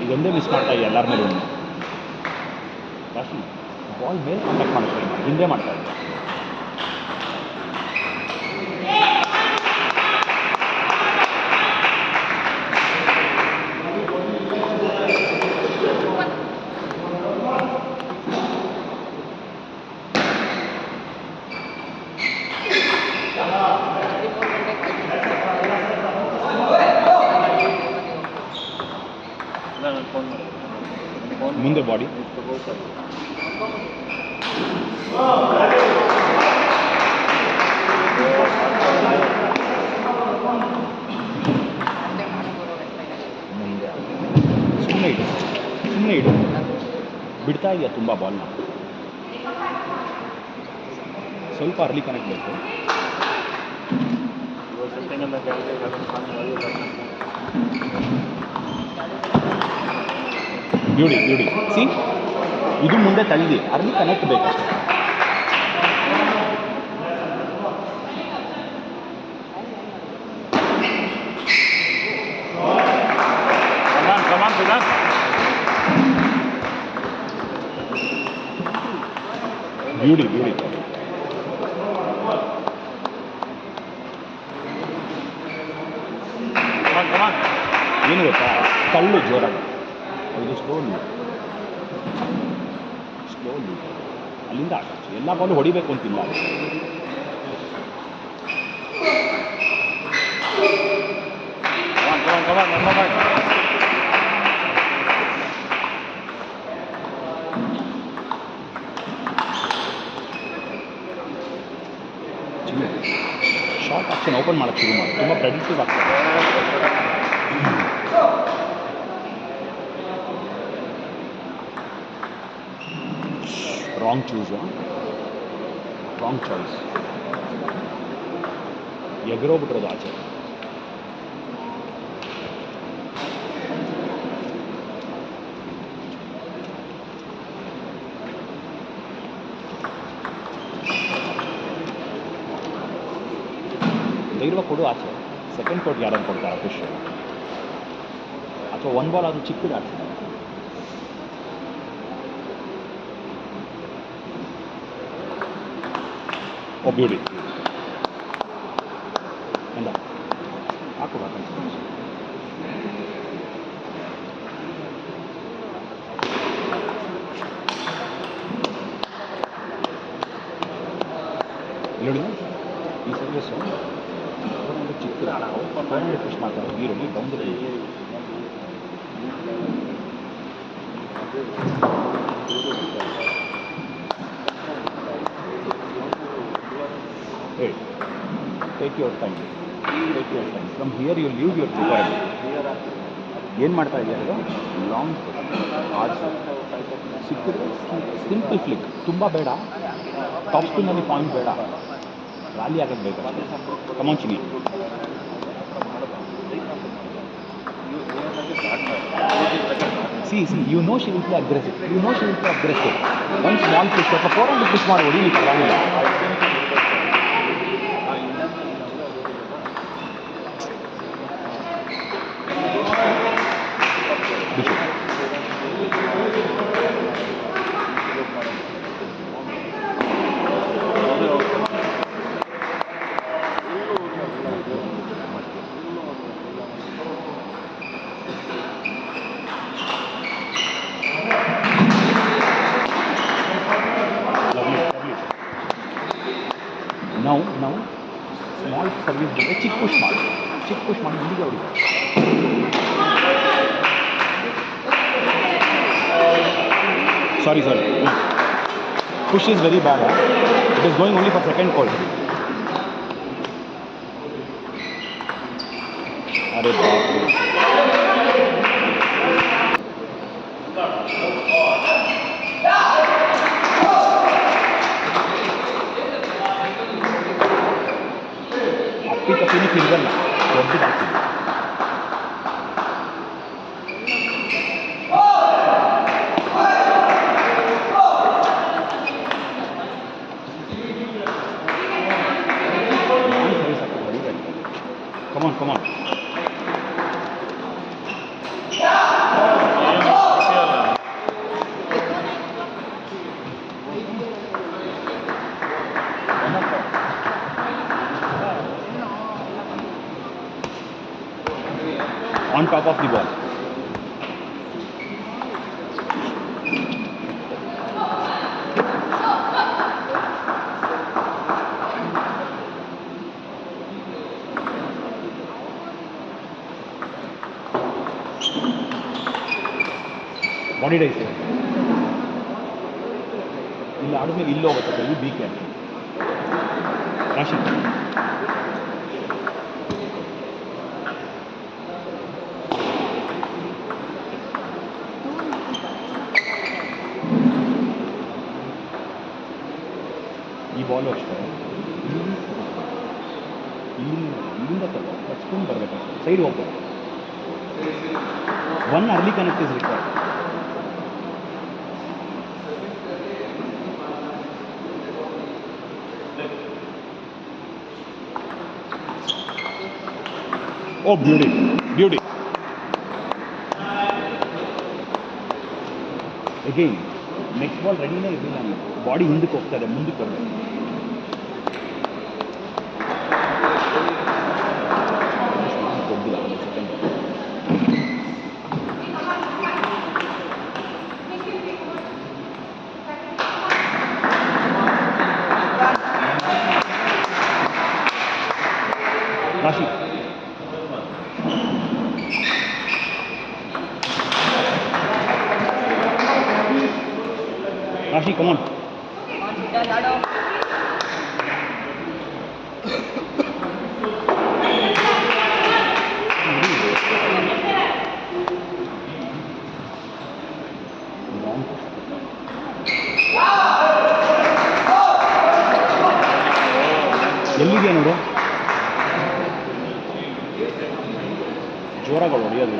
ಇದೊಂದೇ ಮಿಸ್ ಮಾಡ್ತಾ ಇದ್ದೆ ಎಲ್ಲರ ಮೇಲೆ ಒಂದು ರಾಶಿ ಬಾಲ್ ಮೇಲೆ ಕಾಂಟ್ಯಾಕ್ಟ್ ಮಾಡ್ತಾ ಇದ್ದೆ, ಹಿಂದೆ ಮಾಡ್ತಾ ಇದ್ದೆ. ಮುಂದೆ ಬಾಡಿ ಮುಂದೆ ಸುಮ್ಮನೆ ಇಡು ಬಿಡ್ತಾ ಇದೆಯಾ ತುಂಬ ಬಾಲ್ನ, ಸ್ವಲ್ಪ ಅರ್ಲಿ ಕನೆಕ್ಟ್ ಬೇಕು. ಬ್ಯೂಟಿ ಸಿ, ಇದು ಮುಂದೆ ತಳ್ಳಿ ಅರ್ಲಿ ಕನೆಕ್ಟ್ ಬೇಕಷ್ಟೆ. ಬ್ಯೂಟಿ ಏನು ಗೊತ್ತಾ, ಕಳ್ಳು ಜೋರಾಗಿ, ಇದು ಸ್ಲೋಲಿ ಅಲ್ಲಿಂದ ಆಟಾಚು. ಎಲ್ಲ ಬಾಲು ಹೊಡಿಬೇಕು ಅಂತಿಲ್ಲ. ಶಾರ್ಟ್ ಆಪ್ಷನ್ ಓಪನ್ ಮಾಡೋಕ್ಕೆ ಶುರು ಮಾಡಿ, ತುಂಬ ಪ್ರೆಡಿಕ್ಟಿವ್ ಆಗ್ತದೆ. ರಾಂಗ್ ಚಾಯ್ಸ್, ಎಗರೋಗ್ಬಿಟ್ರೋದು ಆಚೆ. ಧೈರ್ಯ ಕೊಡು ಆಚೆ. ಸೆಕೆಂಡ್ ಕೋರ್ಟ್ ಯಾರನ್ನು ಕೊಡ್ತಾರೆ ಖುಷಿ, ಅಥವಾ ಒನ್ ಬಾಲ್ ಅದು ಚಿಕ್ಕದು ಆಡ್ತಾರೆ. ಬ್ಯೂಟಿ ಎಲ್ಲ ಹಾಕು ನೋಡಿ ಈ ಸರ್ವಿಸು ಚಿಕ್ಕ ಪುಷ್ ಮಾಡ್ತಾರೆ. ಈರುಳ್ಳಿ ಬಂದು hey, take your time. From here you leave your requirement. ಏನು ಮಾಡ್ತಾ ಇದೆಯಾ ಅದು? ಲಾಂಗ್ ಸಿಕ್ಕಿದ್ರೆ ಸಿಂಪಲ್ ಫ್ಲಿಕ್, ತುಂಬ ಬೇಡ. ಟಾಪ್ ಸ್ಪಿನ್ನಲ್ಲಿ ಪಾಯಿಂಟ್ ಬೇಡ, ರ್ಯಾಲಿ ಆಗೋದು ಬೇಕು. ಕಮಾನ್ Chini. See, you know she will play aggressive. One small push, ಸ್ವಲ್ಪ 400 push ಮಾಡಿ ಹೊಡಿಲಿಕ್ಕೆ ಬರಲ್ಲ. ನಾವು ಸ್ಮಾಲ್ ಸರ್ವಿಸ್ ಬಗ್ಗೆ ಚಿಕ್ಕ ಪುಷ್ ಮಾಡಿ ಇಲ್ಲಿಗೆ ಹೊಡಿ. Sorry push is very bad. It is going only for second call. ಅರೆ ಅಪ್ಪಿತಪ್ಪಿನೇ ತಿರುಗಲ್ಲ, ದೊಡ್ಡದಾಗ್ತದೆ. Come on. top of the ball. What did I say? ಇಲ್ಲಿ ಆಡಿದ್ಮೇಲೆ ಇಲ್ಲಿ ಹೋಗುತ್ತೆ ಇದು ಬಿ ಕೆ ರಾಶಿ. ಈ ಬಾಲು ಅಷ್ಟೇ ಇಲ್ಲಿಂದ ಹಚ್ಕೊಂಡು ಬರಬೇಕು, ಸೈಡ್ ಹೋಗ್ಬೇಕು. One early connect is required. Oh, beauty, beauty. Again, next ball ready na idilla ni. Body hindಕ್ಕೆ ಹೋಗ್ತದೆ, ಮುಂದಕ್ಕೆ ಬರಬೇಕು. ರಾಶಿ Rashi, come on. ಎಲ್ಲಿಗೆ ನೋಡು, ಜೋರಾಗಿ ಹೊಡೆಯೋದು.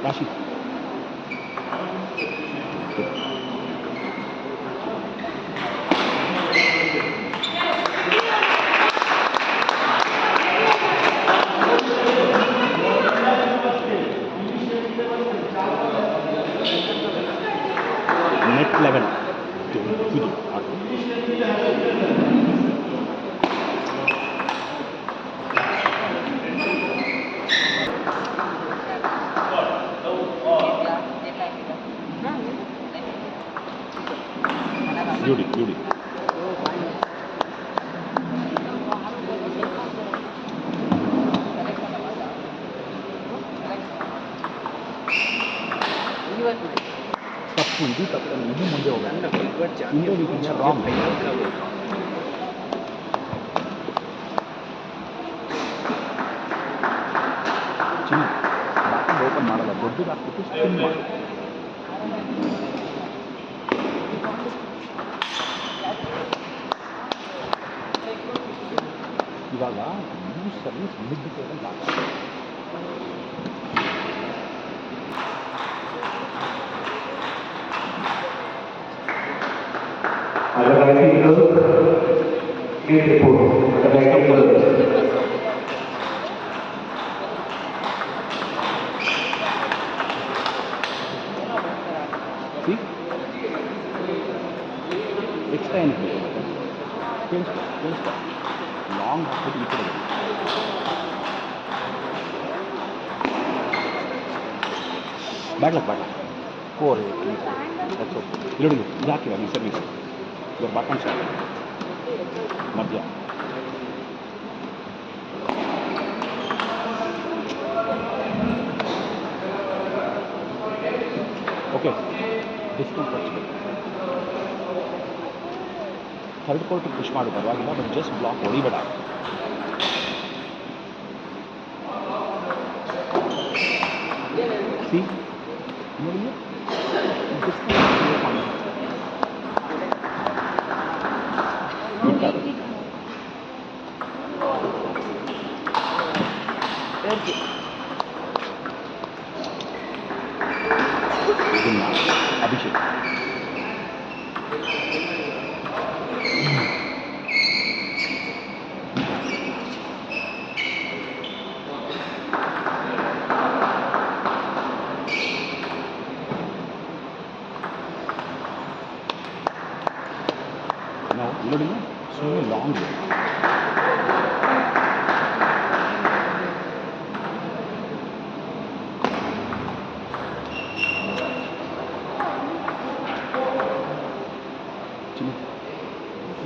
ರಾಶಿ ನೆಟ್ ಲೆವೆಲ್ ಇದು ಬ್ಯೂಟಿ ಬ್ಯೂಟಿ. ತಪ್ಪು, ಇದು ತಪ್ಪು, ಇದು ಮುಂದೆ ಹೋಗೋಣ. ರಾಂಗ್ ಚಿನ್ನ ಬಾಕಿ ಓಪನ್ ಮಾಡಲ್ಲ, ದೊಡ್ಡದು ಹಾಕ್ಬಿಟ್ಟು ಸ್ಪಿನ್ ಮಾಡಿ. ಇವಾಗ ಈ ಸರ್ವಿಸ್ ಮಿಡ್ ಎಕ್ಸ್ಟ್ರಾ ಏನಕ್ಕೆ ಕೇಳಿಸ್ತಾ ಲಾಂಗ್ ಹಾಕ್ಬಿಟ್ಟು ಈ ಕಡೆ ಬ್ಯಾಡ್ಲಕ್ 4 ಇಲ್ಲಿ ಇದು ಹಾಕಿಲ್ಲ ನೀವು ಸರ್ವಿಸ್ ಇವ್ರ ಬಾಟಮ್ ಶಾಟ್ ಮಧ್ಯ. ಓಕೆ, ಡಿಸ್ಕೌಂಟ್ ಹಚ್ಚಬೇಕು. ಥರ್ಡ್ ಕೋರ್ಟಿಗೆ ಪುಷ್ ಮಾಡು ಪರವಾಗಿಲ್ಲ, ಬಟ್ ಜಸ್ಟ್ ಬ್ಲಾಕ್ ಹೊಡಿಬೇಡ. ಸಿ ನೋಡಿ ಇದನ್ನ ಅಭಿಷೇಕ್ ನೋಡಿ ಸುಮ್ಮನೆ ಲಾಂಗ್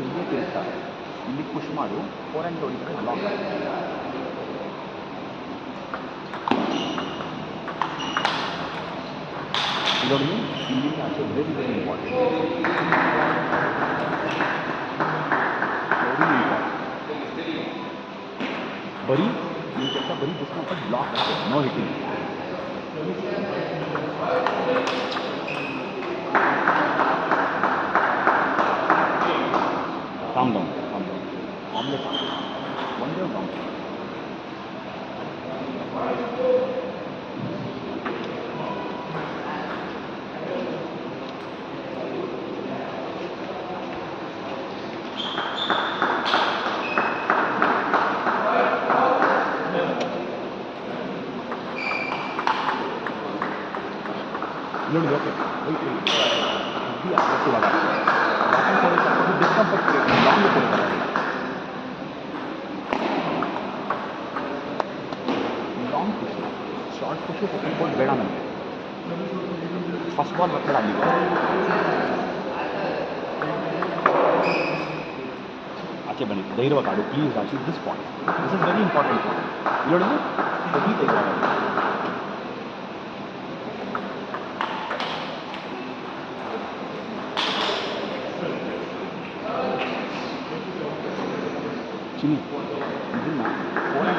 ಇಲ್ಲೇ ತಿರುಗ್ತಾರೆ, ಇಲ್ಲಿ ಪುಷ್ ಮಾಡು, ಫೋರ್ ಹ್ಯಾಂಡ್ ಹೊಡಿತಾರೆ ಲಾಂಗ್. ನೋಡಿ ಇಲ್ಲಿಂದ ಆಚೆ very very important, very important. ಬರೀ ನಿಮ್ಮ ಕೆಲಸ ಬರೀ ಜಸ್ಟ್ ಬ್ಲಾಕ್ ಆಗ್ತದೆ, no hitting. calm down, calm down. Omelette one day down. ನೋಡಿ ಓಕೆ ಬುದ್ಧಿ ಅಗ್ರೆಸಿವ್ ಆಗ ಡಿಸ್ಕಂಫರ್ಟ್ ಲಾಂಗ್ ಕೊಡ್ತಾರೆ. Long push, short push second ball ಬೇಡ ನನಗೆ. ಫಸ್ಟ್ ಬಾಲ್ ಬರ್ತದೆ ಅಲ್ಲಿಗೆ ಆಚೆ ಬನ್ನಿ, ಧೈರ್ಯವಾಗಿ ಆಡು ಪ್ಲೀಸ್. ಆಚೆ this point, this is very important. ನೋಡಿ ಹೆವಿ ತೆಗೆದು ಚಿನ್ನಿ ಇದನ್ನು ಫೋನ್